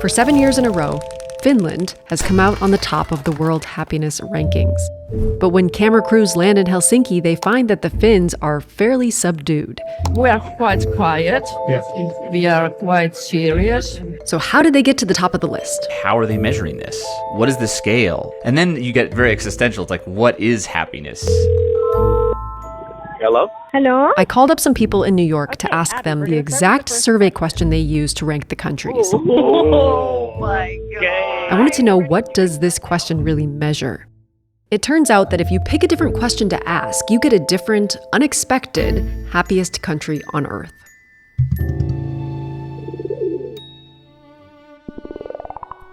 For 7 years in a row, Finland has come out on the top of the world happiness rankings. But when camera crews land in Helsinki, they find that the Finns are fairly subdued. We are quite quiet. Yes. We are quite serious. So how did they get to the top of the list? How are they measuring this? What is the scale? And then you get very existential. It's like, what is happiness? Hello? Hello? I called up some people in New York to ask them the exact survey question they used to rank the countries. Oh my God. I wanted to know, what does this question really measure? It turns out that if you pick a different question to ask, you get a different, unexpected, happiest country on Earth.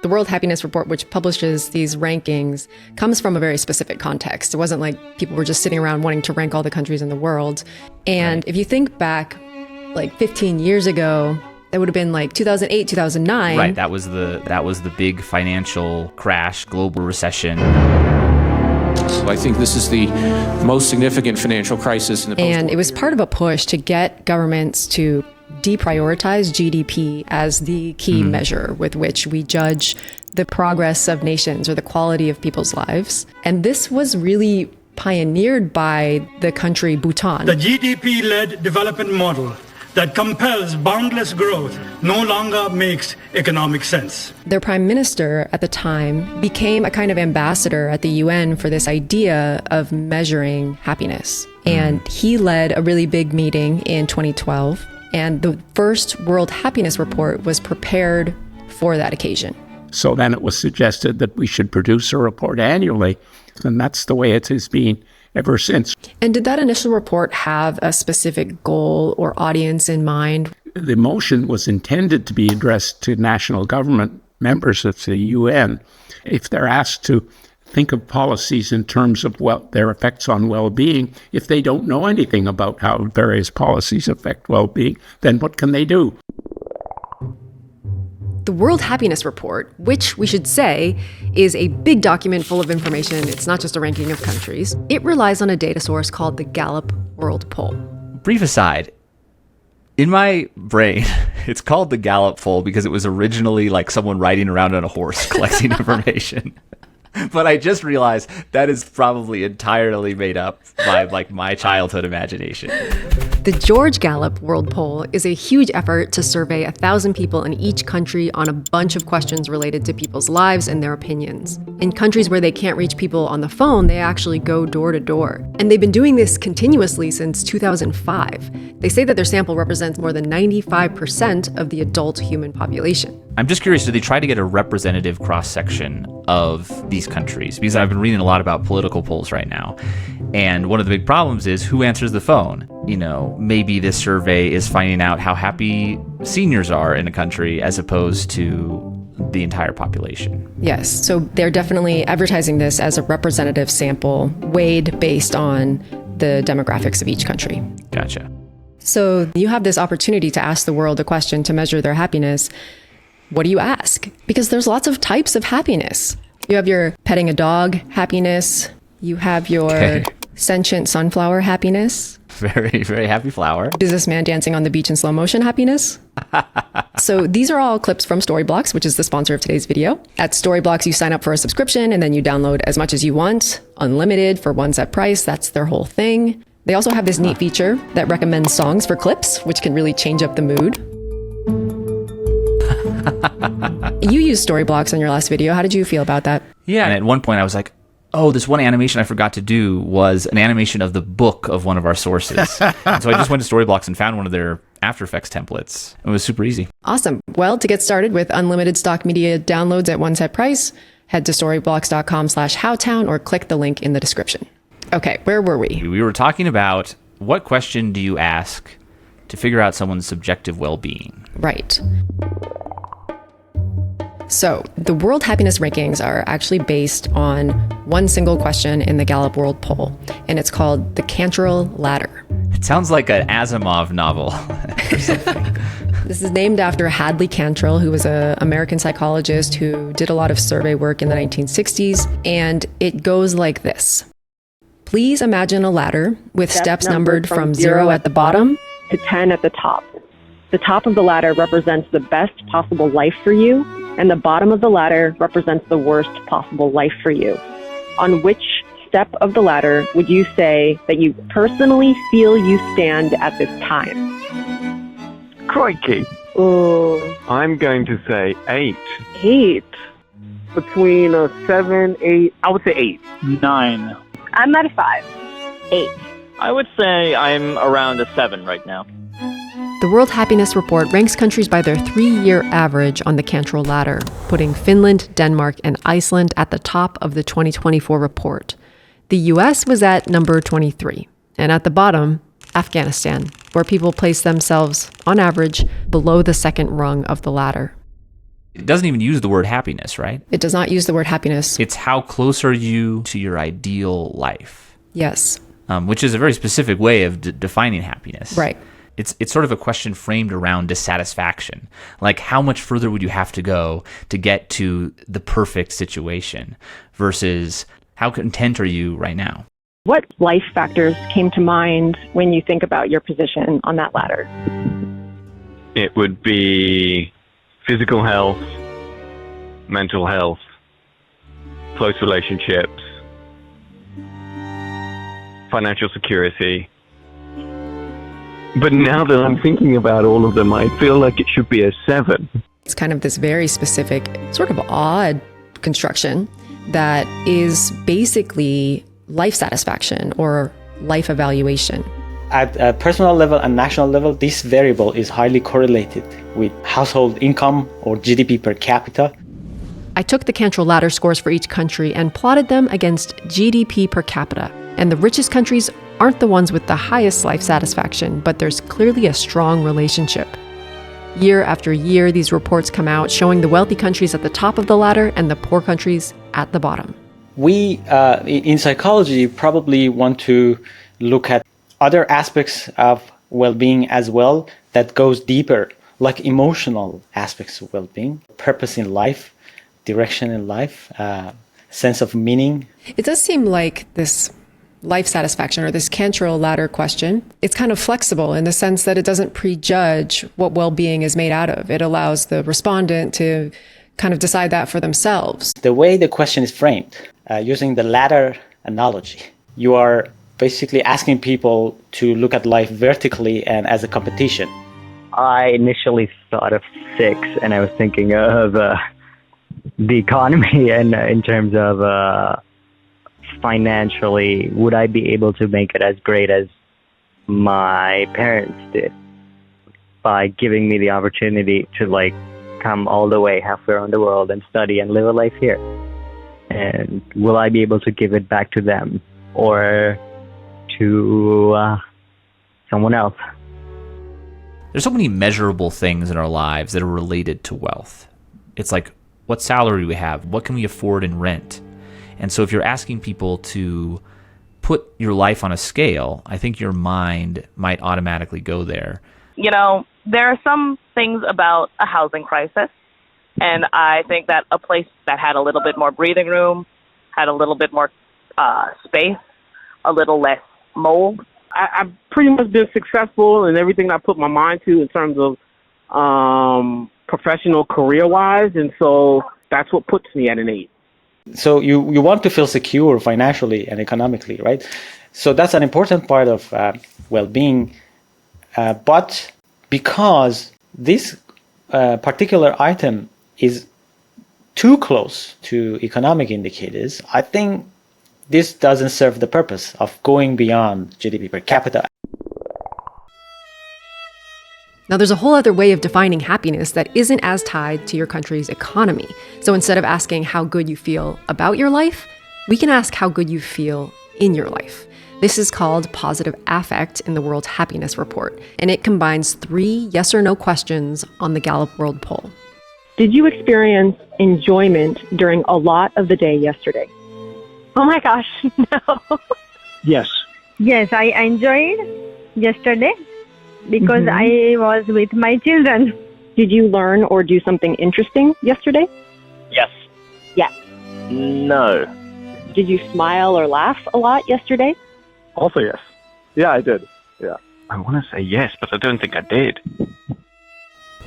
The World Happiness Report, which publishes these rankings, comes from a very specific context. It wasn't like people were just sitting around wanting to rank all the countries in the world. And if you think back like 15 years ago, that would have been like 2008, 2009. Right, that was the big financial crash, global recession. I think this is the most significant financial crisis in the post-war And it was part of a push to get governments to deprioritize GDP as the key measure with which we judge the progress of nations or the quality of people's lives. And this was really pioneered by the country Bhutan. The GDP-led development model that compels boundless growth no longer makes economic sense. Their prime minister at the time became a kind of ambassador at the UN for this idea of measuring happiness. And he led a really big meeting in 2012. And the first World Happiness Report was prepared for that occasion. So then it was suggested that we should produce a report annually. And that's the way it has been ever since. And did that initial report have a specific goal or audience in mind? The motion was intended to be addressed to national government members of the UN. If they're asked to think of policies in terms of their effects on well-being, if they don't know anything about how various policies affect well-being, then what can they do? The World Happiness Report, which we should say is a big document full of information, it's not just a ranking of countries, it relies on a data source called the Gallup World Poll. Brief aside, in my brain, it's called the Gallup Poll because it was originally like someone riding around on a horse collecting information. But I just realized that is probably entirely made up by like my childhood imagination. The George Gallup World Poll is a huge effort to survey 1,000 people in each country on a bunch of questions related to people's lives and their opinions. In countries where they can't reach people on the phone, they actually go door to door. And they've been doing this continuously since 2005. They say that their sample represents more than 95% of the adult human population. I'm just curious, do they try to get a representative cross-section of these countries? Because I've been reading a lot about political polls right now. And one of the big problems is who answers the phone. You know, maybe this survey is finding out how happy seniors are in a country as opposed to the entire population. Yes, so they're definitely advertising this as a representative sample weighed based on the demographics of each country. Gotcha. So you have this opportunity to ask the world a question to measure their happiness. What do you ask? Because there's lots of types of happiness. You have your petting a dog happiness. You have your sentient sunflower happiness. Very, very happy flower. Businessman dancing on the beach in slow motion happiness. So these are all clips from Storyblocks, which is the sponsor of today's video. At Storyblocks, you sign up for a subscription and then you download as much as you want, unlimited for one set price. That's their whole thing. They also have this neat feature that recommends songs for clips, which can really change up the mood. You used Storyblocks on your last video. How did you feel about that? Yeah, and at one point I was like, oh, this one animation I forgot to do was an animation of the book of one of our sources. And so I just went to Storyblocks and found one of their After Effects templates. It was super easy. Awesome. Well, to get started with unlimited stock media downloads at one set price, head to storyblocks.com/howtown or click the link in the description. Okay, where were we? We were talking about what question do you ask to figure out someone's subjective well-being? Right. So the World Happiness Rankings are actually based on one single question in the Gallup World Poll, and it's called the Cantrell Ladder. It sounds like an Asimov novel or something. This is named after Hadley Cantrell, who was an American psychologist who did a lot of survey work in the 1960s, and it goes like this. Please imagine a ladder with steps numbered from 0 at the bottom to 10 at the top. The top of the ladder represents the best possible life for you, and the bottom of the ladder represents the worst possible life for you. On which step of the ladder would you say that you personally feel you stand at this time? Crikey. Ooh. I'm going to say 8. 8. Between a 7, 8, I would say 8. 9. I'm at a 5. 8. I would say I'm around a 7 right now. The World Happiness Report ranks countries by their 3-year average on the Cantrell ladder, putting Finland, Denmark, and Iceland at the top of the 2024 report. The US was at number 23, and at the bottom, Afghanistan, where people place themselves, on average, below the second rung of the ladder. It doesn't even use the word happiness, right? It does not use the word happiness. It's how close are you to your ideal life? Yes. Which is a very specific way of defining happiness. Right. It's sort of a question framed around dissatisfaction. Like, how much further would you have to go to get to the perfect situation versus how content are you right now? What life factors came to mind when you think about your position on that ladder? It would be physical health, mental health, close relationships, financial security. But now that I'm thinking about all of them, I feel like it should be a 7. It's kind of this very specific, sort of odd construction that is basically life satisfaction or life evaluation. At a personal level and national level, this variable is highly correlated with household income or GDP per capita. I took the Cantrell ladder scores for each country and plotted them against GDP per capita. And the richest countries aren't the ones with the highest life satisfaction, but there's clearly a strong relationship. Year after year, these reports come out showing the wealthy countries at the top of the ladder and the poor countries at the bottom. We, in psychology, probably want to look at other aspects of well-being as well that goes deeper, like emotional aspects of well-being, purpose in life, direction in life, sense of meaning. It does seem like this life satisfaction or this Cantrell ladder question, it's kind of flexible in the sense that it doesn't prejudge what well-being is made out of. It allows the respondent to kind of decide that for themselves. The way the question is framed, using the ladder analogy, you are basically asking people to look at life vertically and as a competition. I initially thought of 6, and I was thinking of the economy and in terms of financially, would I be able to make it as great as my parents did by giving me the opportunity to come all the way halfway around the world and study and live a life here? And will I be able to give it back to them or to someone else? There's so many measurable things in our lives that are related to wealth. It's like, what salary do we have? What can we afford in rent? And so if you're asking people to put your life on a scale, I think your mind might automatically go there. You know, there are some things about a housing crisis, and I think that a place that had a little bit more breathing room, had a little bit more space, a little less mold. I've pretty much been successful in everything I put my mind to in terms of professional career-wise, and so that's what puts me at an 8. So you want to feel secure financially and economically, right? So that's an important part of well-being. But because this particular item is too close to economic indicators, I think this doesn't serve the purpose of going beyond GDP per capita. Now, there's a whole other way of defining happiness that isn't as tied to your country's economy. So instead of asking how good you feel about your life, we can ask how good you feel in your life. This is called positive affect in the World Happiness Report, and it combines 3 yes or no questions on the Gallup World Poll. Did you experience enjoyment during a lot of the day yesterday? Oh my gosh, no. Yes. Yes, I enjoyed yesterday because I was with my children. Did you learn or do something interesting yesterday? Yes. Yes. No. Did you smile or laugh a lot yesterday? Also yes. Yeah, I did. Yeah. I want to say yes, but I don't think I did.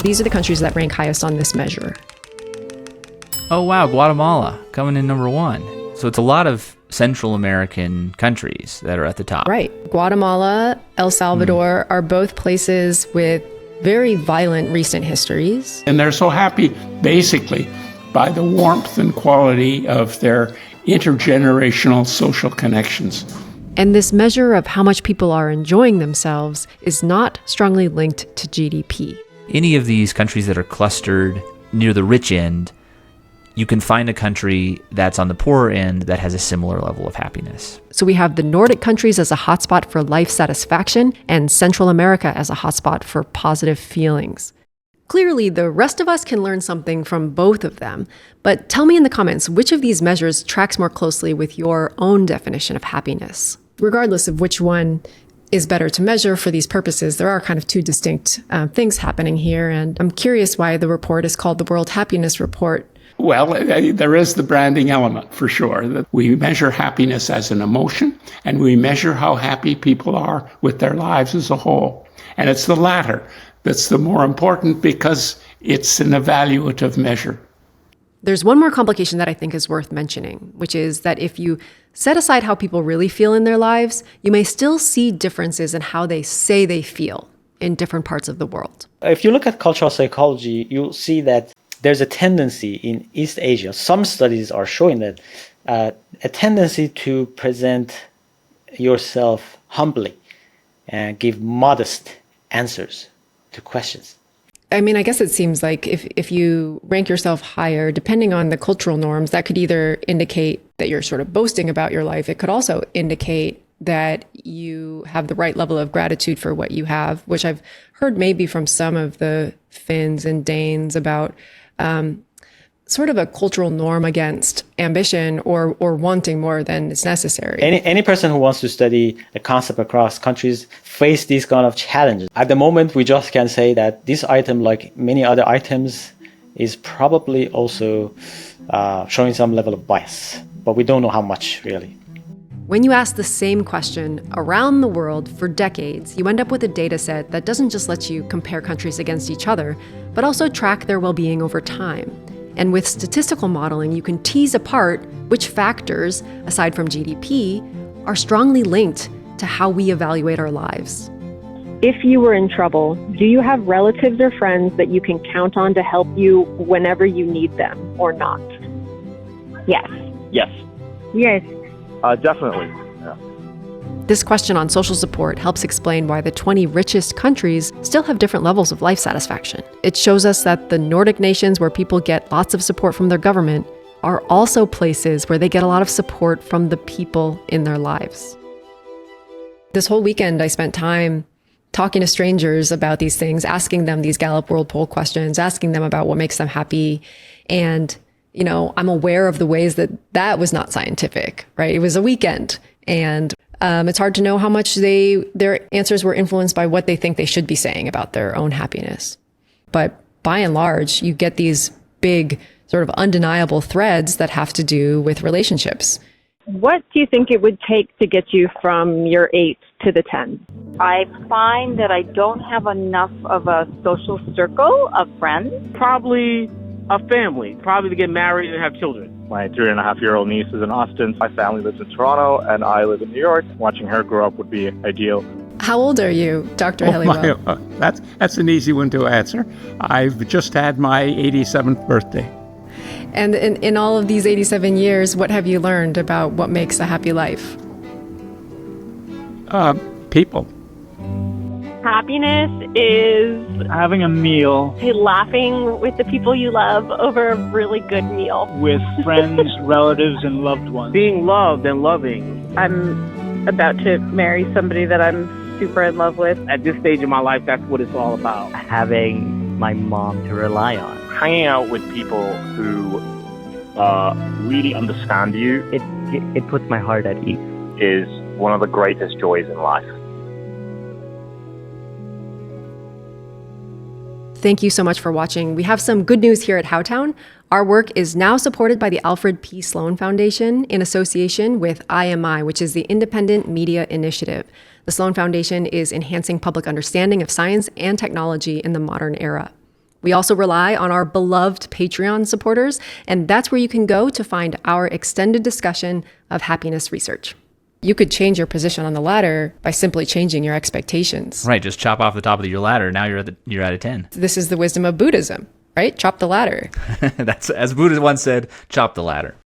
These are the countries that rank highest on this measure. Oh, wow, Guatemala coming in number 1. So it's a lot of Central American countries that are at the top. Right. Guatemala, El Salvador are both places with very violent recent histories. And they're so happy, basically, by the warmth and quality of their intergenerational social connections. And this measure of how much people are enjoying themselves is not strongly linked to GDP. Any of these countries that are clustered near the rich end, you can find a country that's on the poorer end that has a similar level of happiness. So we have the Nordic countries as a hotspot for life satisfaction and Central America as a hotspot for positive feelings. Clearly, the rest of us can learn something from both of them. But tell me in the comments, which of these measures tracks more closely with your own definition of happiness? Regardless of which one is better to measure for these purposes, there are kind of two distinct things happening here. And I'm curious why the report is called the World Happiness Report. Well, there is the branding element for sure. That we measure happiness as an emotion, and we measure how happy people are with their lives as a whole. And it's the latter that's the more important because it's an evaluative measure. There's one more complication that I think is worth mentioning, which is that if you set aside how people really feel in their lives, you may still see differences in how they say they feel in different parts of the world. If you look at cultural psychology, you'll see that there's a tendency in East Asia, some studies are showing that, a tendency to present yourself humbly and give modest answers to questions. I mean, I guess it seems like if you rank yourself higher, depending on the cultural norms, that could either indicate that you're sort of boasting about your life. It could also indicate that you have the right level of gratitude for what you have, which I've heard maybe from some of the Finns and Danes about sort of a cultural norm against ambition or wanting more than is necessary. Any person who wants to study the concept across countries face these kind of challenges. At the moment, we just can say that this item, like many other items, is probably also showing some level of bias, but we don't know how much really. When you ask the same question around the world for decades, you end up with a data set that doesn't just let you compare countries against each other, but also track their well-being over time. And with statistical modeling, you can tease apart which factors, aside from GDP, are strongly linked to how we evaluate our lives. If you were in trouble, do you have relatives or friends that you can count on to help you whenever you need them or not? Yes. Yes. Yes. Definitely. Yeah. This question on social support helps explain why the 20 richest countries still have different levels of life satisfaction. It shows us that the Nordic nations, where people get lots of support from their government, are also places where they get a lot of support from the people in their lives. This whole weekend, I spent time talking to strangers about these things, asking them these Gallup World Poll questions, asking them about what makes them happy. And, you know, I'm aware of the ways that that was not scientific, right? It was a weekend. And it's hard to know how much their answers were influenced by what they think they should be saying about their own happiness. But by and large, you get these big sort of undeniable threads that have to do with relationships. What do you think it would take to get you from your 8 to the 10? I find that I don't have enough of a social circle of friends. Probably a family, probably to get married and have children. My 3.5-year-old niece is in Austin. My family lives in Toronto, and I live in New York. Watching her grow up would be ideal. How old are you, Dr. Helliwell? That's an easy one to answer. I've just had my 87th birthday. And in all of these 87 years, what have you learned about what makes a happy life? People. Happiness is having a meal laughing with the people you love over a really good meal. with friends, relatives, and loved ones. Being loved and loving. I'm about to marry somebody that I'm super in love with. At this stage of my life, that's what it's all about. Having my mom to rely on. Hanging out with people who really understand you It puts my heart at ease. is one of the greatest joys in life. Thank you so much for watching. We have some good news here at HowTown. Our work is now supported by the Alfred P. Sloan Foundation in association with IMI, which is the Independent Media Initiative. The Sloan Foundation is enhancing public understanding of science and technology in the modern era. We also rely on our beloved Patreon supporters, and that's where you can go to find our extended discussion of happiness research. You could change your position on the ladder by simply changing your expectations. Right, just chop off the top of your ladder. Now you're at a 10. This is the wisdom of Buddhism, right? Chop the ladder. That's, as Buddha once said, chop the ladder.